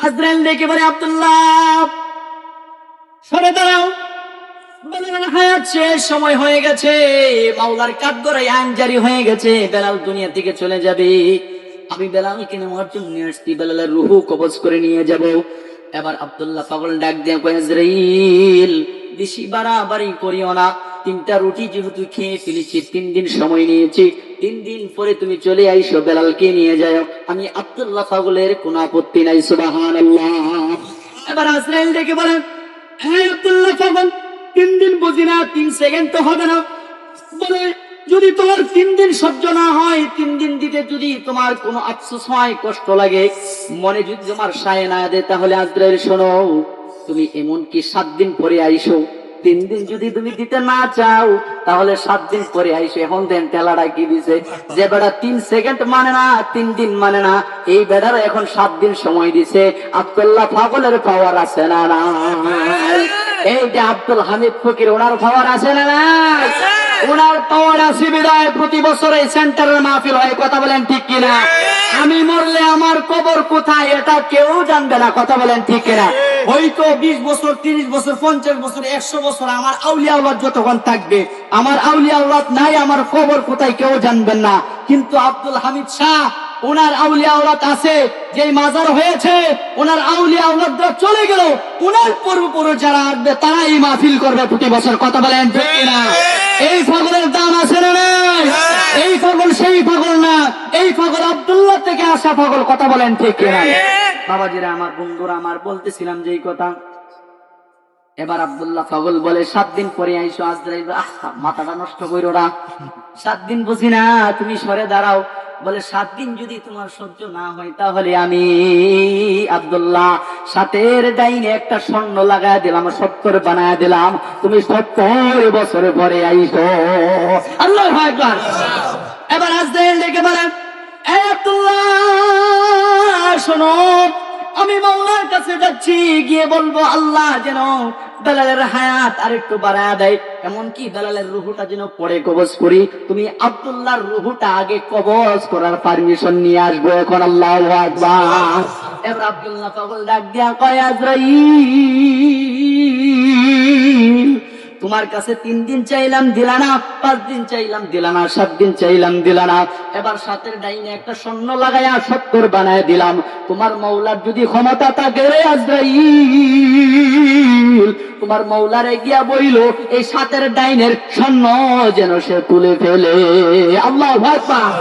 আজরাইল ডেকে বলে, আব্দুল্লাহ সরে দাঁড়াও, বেলালের হায়াত শেষ, সময় হয়ে গেছে, মাওলার কাঠগড়ায় আইন জারি হয়ে গেছে, বেলাল দুনিয়া থেকে চলে যাবে। আমি বেলালকে নেওয়ার জন্য আসছি, বেলালের রুহু কবজ করে নিয়ে যাব। এবার আব্দুল্লাহ পাগল ডাক দিয়ে কয়, আজরাইল বেশি বাড়াবাড়ি করিও না, 3টা রুটি যেহেতু খেয়ে ফেলেছি, 3 দিন সময় নিয়েছি, 3 দিন পরে তুমি চলে আইসো, বেলালকে নিয়ে যাও। আমি আব্দুল্লাহ পাগলের কোনো আপত্তি নাই। সুবহানাল্লাহ। এবার আজরাইল ডেকে বলেন, হ্যাঁ আব্দুল্লাহ পাগল, 3 দিন বুঝি না, 3 সেকেন্ড তো হবে না। বলে, যদি তোমার 3 দিন সহ্য না হয়, 3 দিন দিতে যদি তোমার কোনো আফসোস হয়, কষ্ট লাগে, মনে যদি তোমার সায় না দেয়, তাহলে আজরাইল শোনো, তুমি এমন কি 7 দিন পরে আইসো। 3 দিন যদি তুমি দিতে না চাও, তাহলে 7 দিন পরে আইসো। এখন দেন তেলাটা কি দিছে, যে বেড়া 3 সেকেন্ড মানে না, 3 দিন মানে না, এই বেড়ার এখন 7 দিন সময় দিছে। আব্দুল্লাহ পাগলের পাওয়ার আছে না না? এই যে আব্দুল হামিদ ফকির, ওনার পাওয়ার আছে না না? ওনার পাওয়ার আছে বিদায় প্রতি বছর এই সেন্টারের মাহফিল হয়। কথা বলেন ঠিক কিনা? আমি মরলে আমার কবর কোথায় এটা কেউ জানবে না। কথা বলেন ঠিক কিনা? হয়তো 20 বছর, 30 বছর, 50 বছর, 100 বছর আমার আউলিয়া আওলাদ যতক্ষণ থাকবে, আমার আউলিয়া আওলাদ নাই, আমার কবর কোথায় কেউ জানবেন না। কিন্তু আব্দুল হামিদ শাহ, ওনার আউলিয়া আওলাদ আছে, যে মাজার হয়েছে, ওনার আউলিয়া আওলাদরা চলে গেল, ওনার পূর্বপুরুষ যারা আসবে তারা এই মাহফিল করবে প্রতি বছর। কথা বলেন ঠিক কিনা? এই পাগলের দাম আছে না নাই? এই পাগল সেই পাগল না, এই পাগল আব্দুল্লাহ থেকে আসা পাগল। কথা বলেন ঠিক কিনা? বাবাজিরা আমার, বন্ধুরা আমার, বলতেছিলাম যে এই কথা। এবার আব্দুল্লাহ পাগল বলে, 7 দিন পরে আইসো। আজরাইল, মাথাটা নষ্ট কইরো না, 7 দিন বুঝি না, তুমি সরে দাঁড়াও। বলে, 7 দিন যদি তোমার সহ্য না হয়, তাহলে আমি আব্দুল্লাহ 7-এর ডাইনে একটা স্বর্ণ লাগায় দিলাম, 70 বানায় দিলাম, তুমি 70 বছরে পরে আইসো। আল্লাহু আকবার। এবার আজরাইল ডেকে বলেন, এ আব্দুল্লাহ শোনো, আমি মাওলার কাছে যাচ্ছি, গিয়ে বলবো আল্লাহ যেন বেলালের হায়াত আরেকটু বাড়ায় দেয়, এমনকি বেলালের রুহুটা যেন পরে কবজ করি। তুমি আব্দুল্লাহর রুহুটা আগে কবজ করার পারমিশন নিয়ে আসবো এখন। আল্লাহু আকবার। এবার আব্দুল্লাহ পাগল ডাক দিয়া কয়, আজরাইল তোমার কাছে 3 দিন চাইলাম দিলা না, 5 দিন চাইলাম দিলা না, 7 দিন চাইলাম দিলা না, এবার 7-এর ডাইনে একটা স্বর্ণ লাগায়া 70 বানায় দিলাম। তোমার মওলার যদি ক্ষমতা থাকে রে আজরাইল, তোমার মওলারে গিয়া বইলো এই 7-এর ডাইনের স্বর্ণ যেন সে তুলে ফেলে। আল্লাহু আকবার।